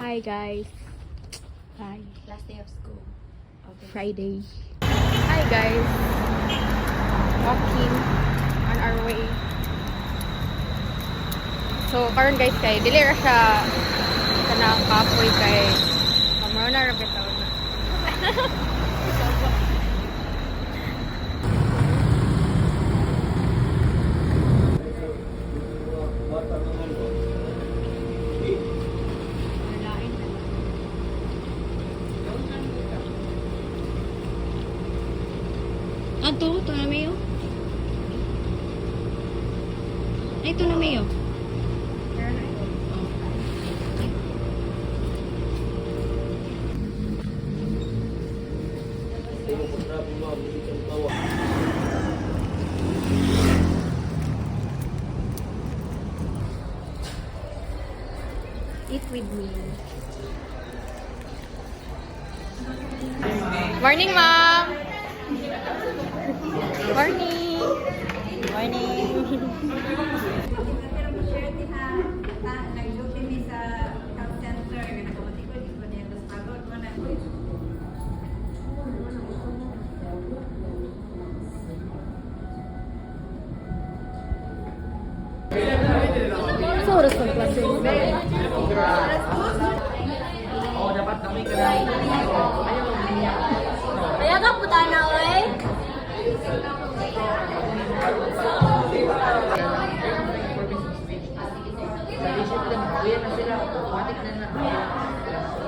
Hi guys. Hi. Last day of school. Okay. Friday. Hi guys. Walking on our way. So karon guys kay dili ra siya kanang kapoy kay kamaro na ra bitaw na. Ito na mayo. Ay, ito na mayo. Eat with me. Morning, ma'am. Morning. Morning. Sa oras ng klase. Kaya ka puta na, oy.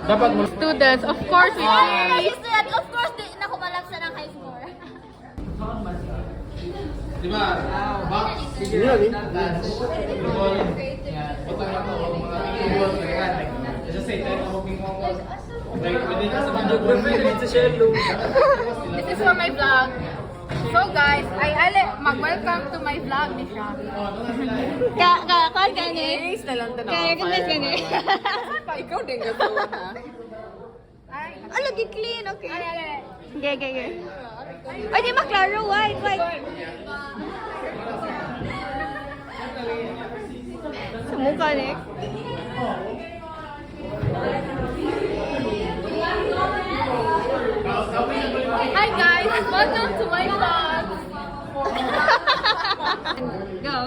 Dapat mo Students, of course, we are. Of course, di na kumalaksa ng high score. di ba? Box. Sige na din. Utang ako mga video kaya. Just say tayo mo ping mo. Like within sa videography dito sa shell. This is for my vlog. So guys, mag-welcome to my vlog ni siya. Kan gani. Erase na lang tanong. Kaya kan gani. Ikaw din ka ha? Oh, lagi clean, okay. Gaya. Ay, di maklaro, white. Sa mukha, Nick. Hi guys, welcome to my vlog. Go.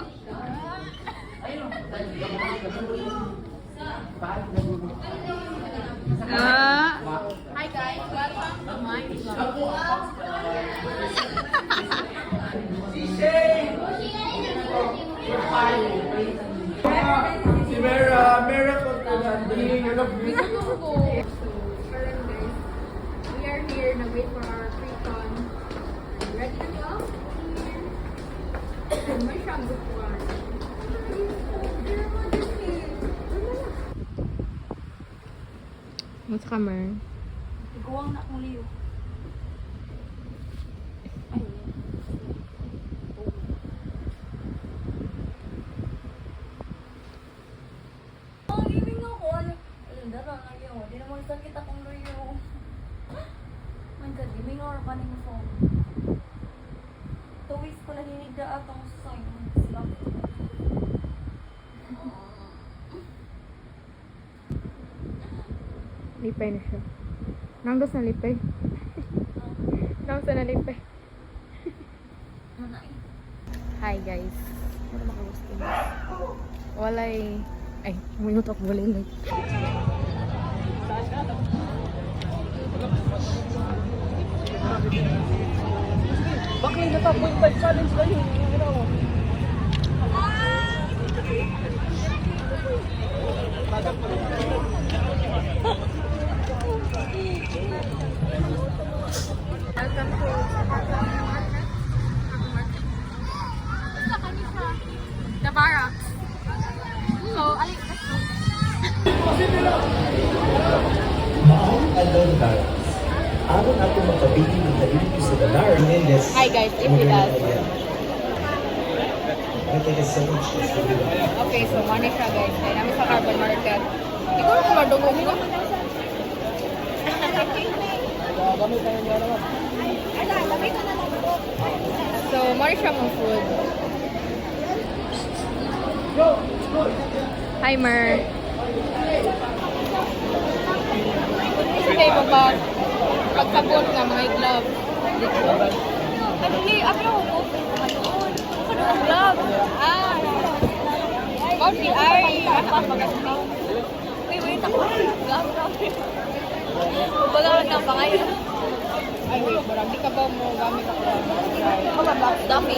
Hi guys, welcome to my vlog. Si Mera ko We are here na wait for our pre-con. Ready to go? May siyang bukuan. What's camera? Iguang na kong liyo. Ang giving ako, ano? Dara na yun. Di naman sakit akong liyo. My God, giving ako pa ng phone. Tuwis ko lang hinigda atong song. Slap. Lipay na siya. Nangdos na lipay. Nangdos na lipay. Hi guys. Wala makagusto. Walay. Ay, minuto ako wala yun. Bakit na ta 0.5 challenge kayo? Welcome to the barracks. So, Alone Barracks. Aron ako makabili ng halili sa Dalar Mendes. Hi guys, if you does. Thank you so much. Okay, so money siya guys. Kaya namin sa carbon market. Hindi ko na kumadungog ko. So, money siya mong food. Hi, Mer. ko ba pagsabot nga mga glove. Actually, ako lang ako. Ayun. Ako na ang vlog. Mount di ay. Wait, ako. Vlog. Baga na pa ngayon. Ay, wait, barang di ka ba mo gamit ako? Dami.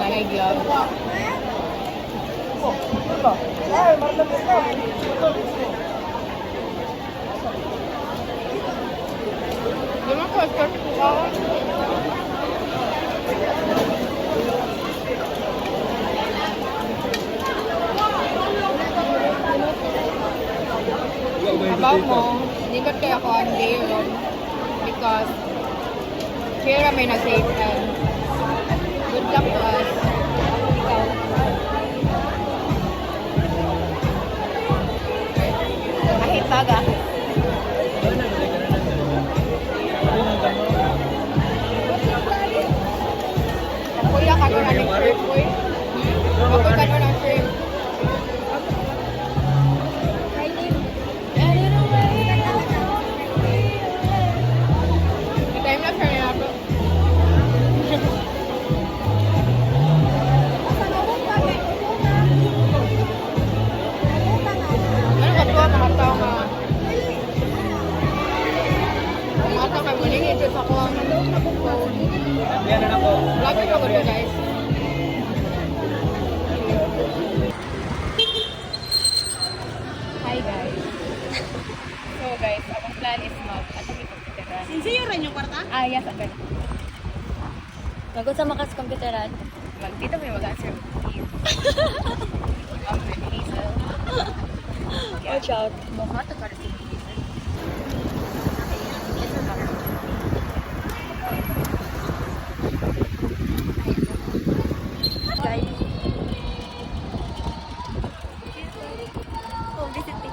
Mga glove. Di mo ko, start ko ako. About mo, nikat kaya ako ang day yun. Because here may na-safe and good luck to us. Ikaw. Kahit baga. Kuya ka nun ang trip ko eh. Ako ka nun ang trip. Time na siya ako. Ano ka to? Mga tao nga. Mga tao kayo muling ito sa ko ang phone. Yan na ako. Vlog ko ba ito guys? Hi guys. So guys, ang plan is mag-atake computeran. Sinsiyaran yung kwarta? Yes, agad. Nagod sa makas komputeran. Dito may mag-answer. Ma'am Hazel. Watch out. Mukha to para si Hazel. Guys. Publicity.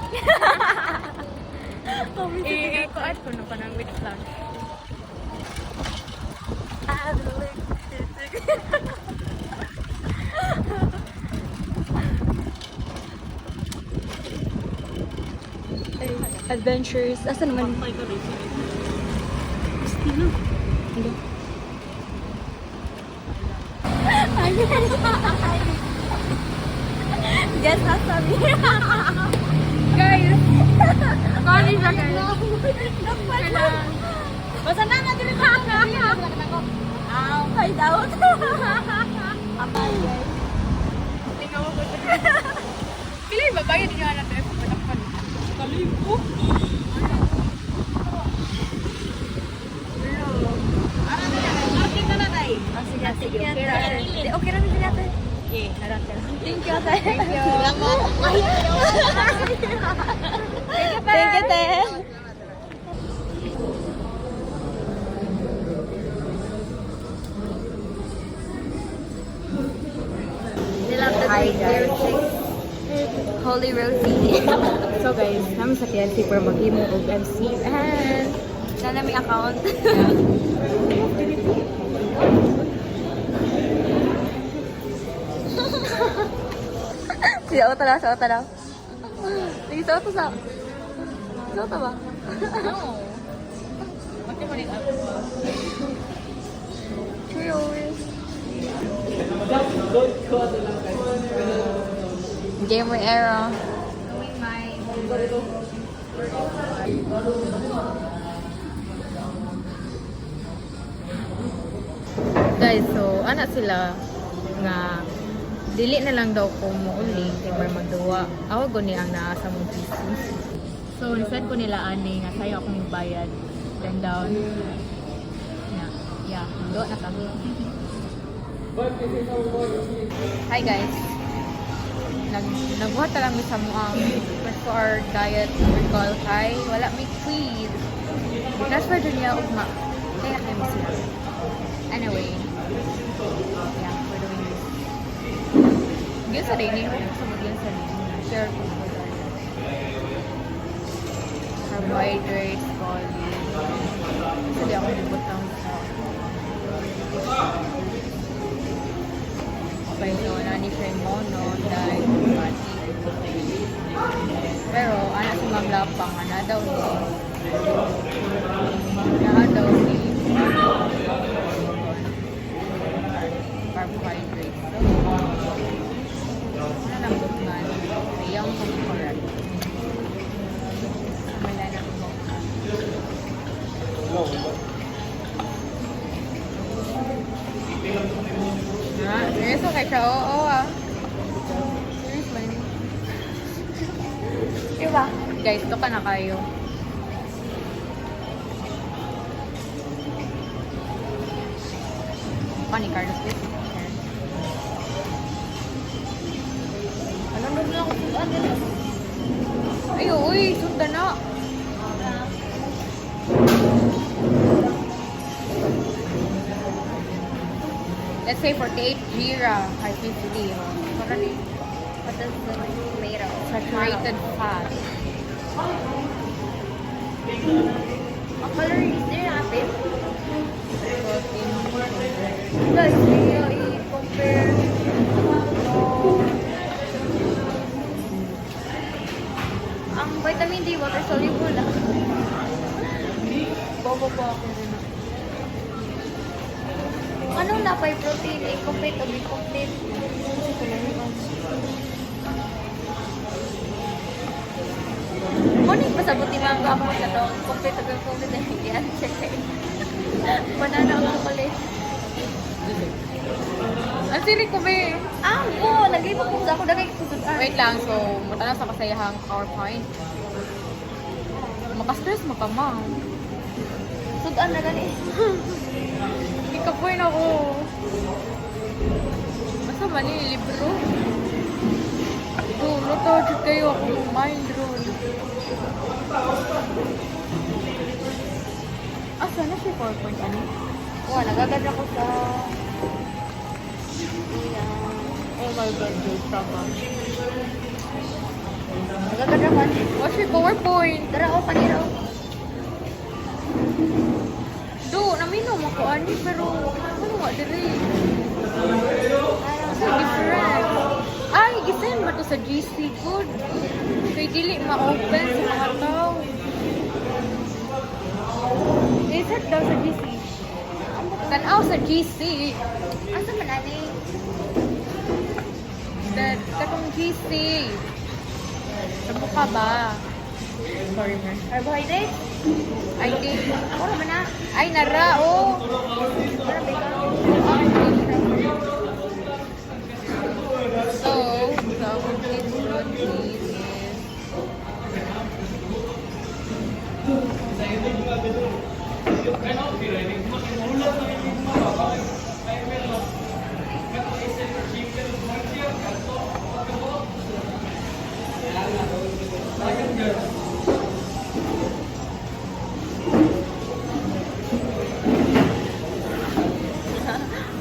Publicity. I-add ko na pa ng with flash. Adventures. Asa naman? Guess how sabi. Guys! Sorry siya guys. Basta na natin ito. Find out. Abay guys. Tingnan mo po ito. Pila yung babayad niyo na ito. Patakpan. Kalibo. Sige. Okay na din natin. Okay, narantel. Thank you, ate. Thank you. Thank you, te. Hi guys. Holy Rosie. So guys, namin sa TLC for mag-imo og MC and Sana may account. Siya uta lang. Sige, sa uta sa. Sa uta ba? Cheers. Game with arrow. guys, so ana sila nga dili na lang daw ko muuli kay may magduwa. Awag ko ni ang naa sa mong business. So, nisad ko nila ani nga sayo akong bayad. Then down. Yeah, do na kami. Hi guys. Nagbuhat lang mi sa muang for our diet recall kay wala mi quiz. Transfer dun niya ugma. Kaya kayo mo sila. Anyway, yeah, we're doing this. Yun sa day, name ko sa mag-yun sa day. Share ko sa day. Carbohydrates, choline. Kasi di ako nabot lang sa kay mono dahil pati. Pero ana si Ma'am Lapang ana daw ni carbohydrates. So, ano lang bukman? Iyang correct. Wala na bukman. Serious okay siya, oo Serious man. Diba? Guys, ito ka na kayo. Ni Carlos Pitt. Ano na ako kung ano na? Ay, uy, sunda na. Let's say 48 Jira, high 50. Para ni What is the made of? saturated fat. Ang color is there natin. Protein. Guys, hindi i-compare. Ang vitamin D, water soluble lang. Bobo po ako rin. Anong napay protein? I-complete o be-complete? Morning pasabot ni mga gapon na to. Complete o be-complete na hindi answer. Banana o chocolate. Ang sili ko ba Ah, oo! Nag-iba po sa ako. Dagay ko sa Wait lang, so, mata sa kasayahang PowerPoint. Maka-stress mo ka, ma'am. Sudan na gani. Ikapoy na ako. Basta mali, libro. Dulo to, jud kayo ako mind rule. Asa na siya PowerPoint, ano? Oo, nagagad ako sa... Oh my God, dude, tama. Nagagad ako. What's your PowerPoint? Tara ako kanina. Do, naminom ako, ani, pero ano nga, diri? Different. Ay, gisend ba to sa GC? Good. Kay dili ma-open sa mga tao. Reset daw sa GC. Tanaw sa GC. Asa man ani? Katong GC. Sabo ka ba? Sorry, man. Carbohydrate? I think. Puro man na. Ay, nara, oh. Para bacon. So, the complete protein is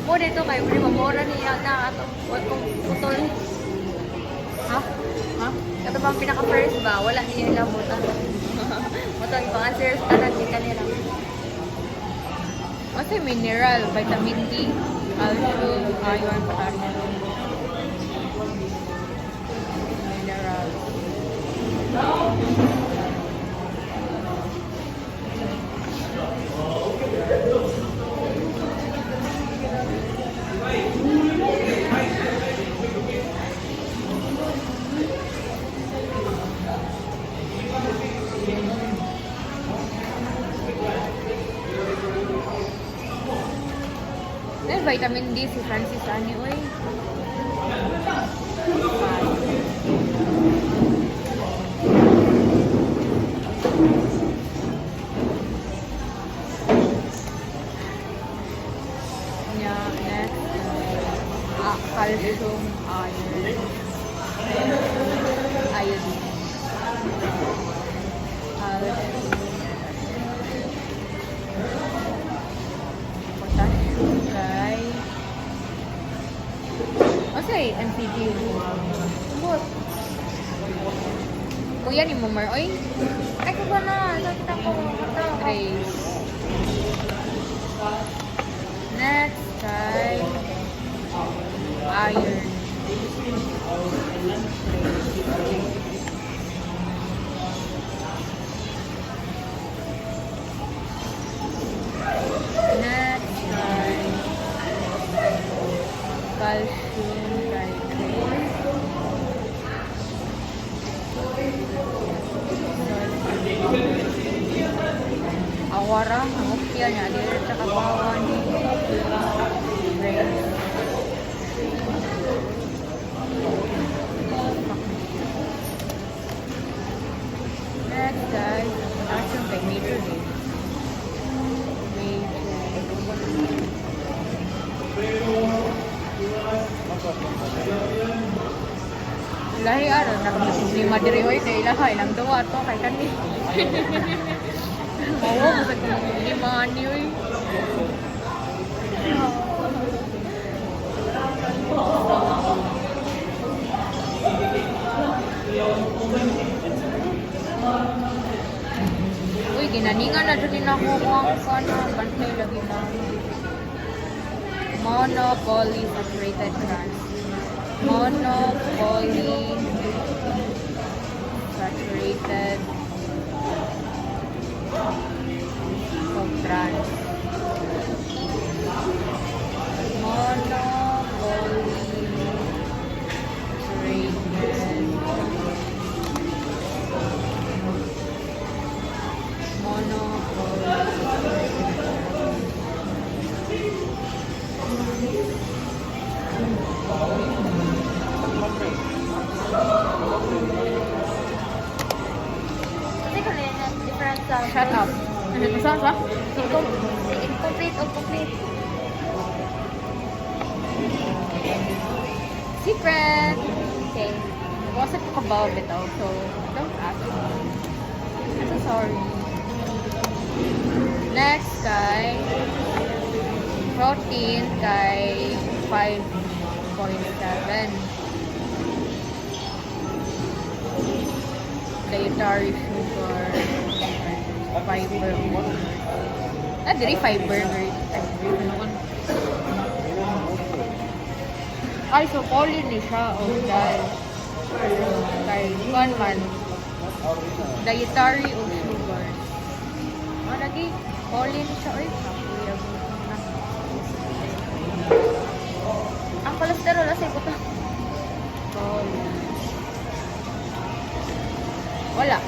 Mo dito kay Bri mamora niya na ato what kung putol. ha? Ha? Kato bang pinaka first ba? Wala niya ilabutan. Mo to ibang answer sa tanan ni kanila. What's a mineral? Vitamin D, calcium, iron, potassium. Mineral. Then vitamin D si Francis ani oy. Yeah, next calcium, iron, iodine. Potassium kay okay, MCG. But Kuya ni mo mar oy. ay ko ba na nakita ko ito. Trace. Next kay iron. Awara, ang opya niya. Dito sa kapawan. Right. Next, guys. Action kay Major Day. Lahi ano, nakamuslima diri oy kay lahay lang duwa to kay kani. Oo, sa lima ani oy. Uy, ginaningan na dyan ako ang sana. Bantay lagi na. Monopoly saturated trans. Monopoly saturated of trans. Monopoly saturated Kasi kung yan, different sa... Shut up. Saan sa? Incomplete o complete. Secret! Okay. Wasn't ko kabaw bitaw, so don't ask me. I'm so sorry. Next kay protein kay 5.7. Dietary sugar, fiber. Diri fiber. Ay, so choline ni siya. O, dahil kay kuan man. Dietary o sugar. Lagi, choline siya. Ay, Ang cholesterol kasi ko to. choline. Wala.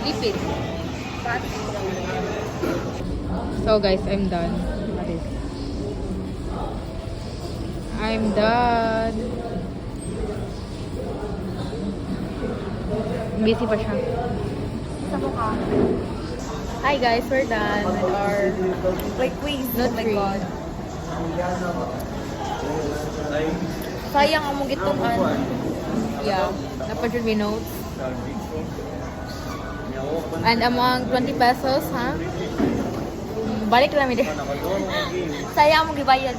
Lipid. Fat. So guys, I'm done. I'm done. Busy pa siya. Sa mukha. Hi guys, we're done with our Like quiz. Not Oh my free. God. Sayang ang mong gituan. yeah, dapat yun notes. And among 20 pesos, ha? Balik lang mi. Sayang ang mong gibayad.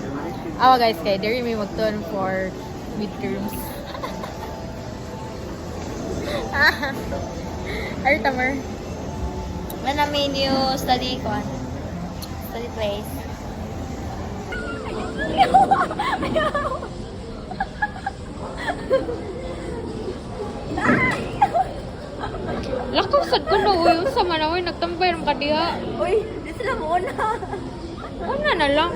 Awa guys, kay diri may magtuon for midterms. Are tamer? Ano menu study ko? Study place. Lakaw sad ko na uy, sa manaway nagtambay ram ka diha. Uy, di sila muna. Una na lang.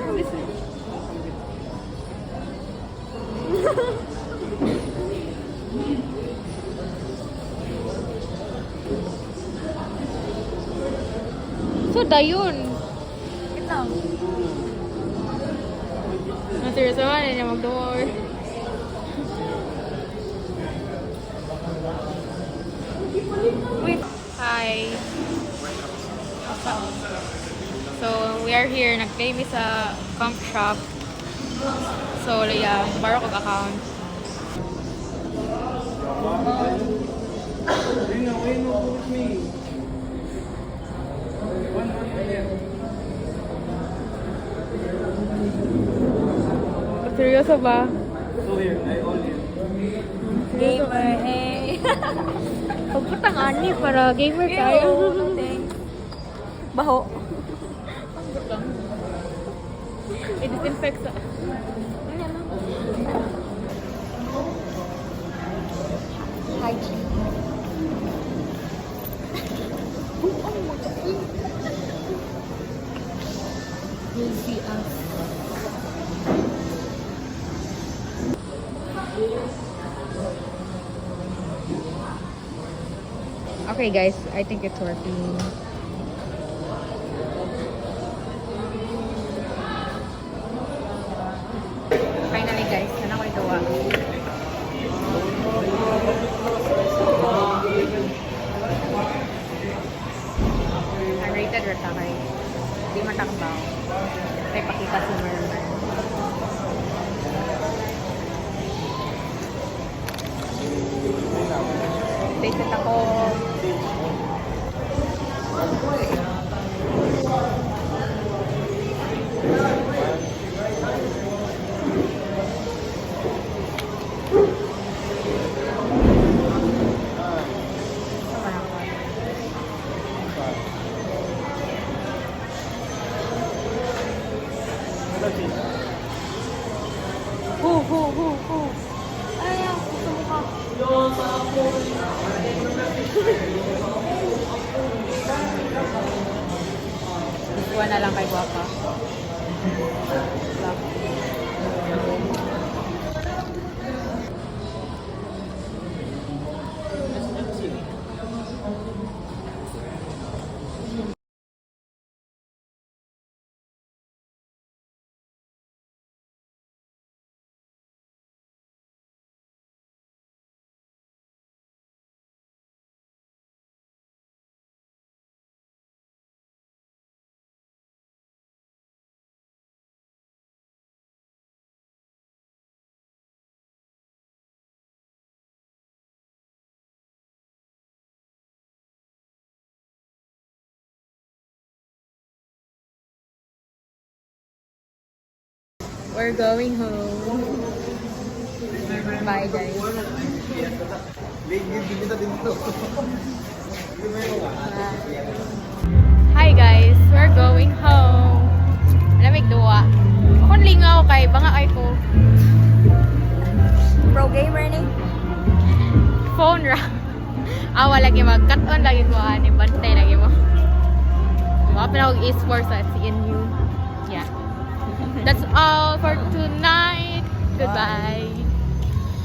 So dayon. Ito. Seryoso man niya magdumor. Wait. Hi. So, we are here. Nag-pay mi sa comp shop. So, yeah, borrow kog account. Seryoso ba? Gamer, eh. Pagputang ani para gamer tayo. Thanks. Baho. I-disinfect sa... Hygiene. You'll see us. Okay guys, I think it's working. Di matakbaw. Kaya pakita si Merman. Updated ako. Sama ako. Hu. Ay, gusto mo ka. Ikuha na lang kay Guapa. Lang. We're going home. Bye, guys. Hi, guys. We're going home. Lamig duwa. Akong lingaw kay banga ay ko. Pro gamer ni. Phone ra. Awa lagi mag-cut on lagi mo ani bantay lagi mo. Mga pinawag esports at CNU. Yeah. That's all for tonight. Goodbye.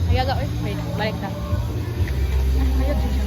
Ayaga, wait, balik na. Ayaga.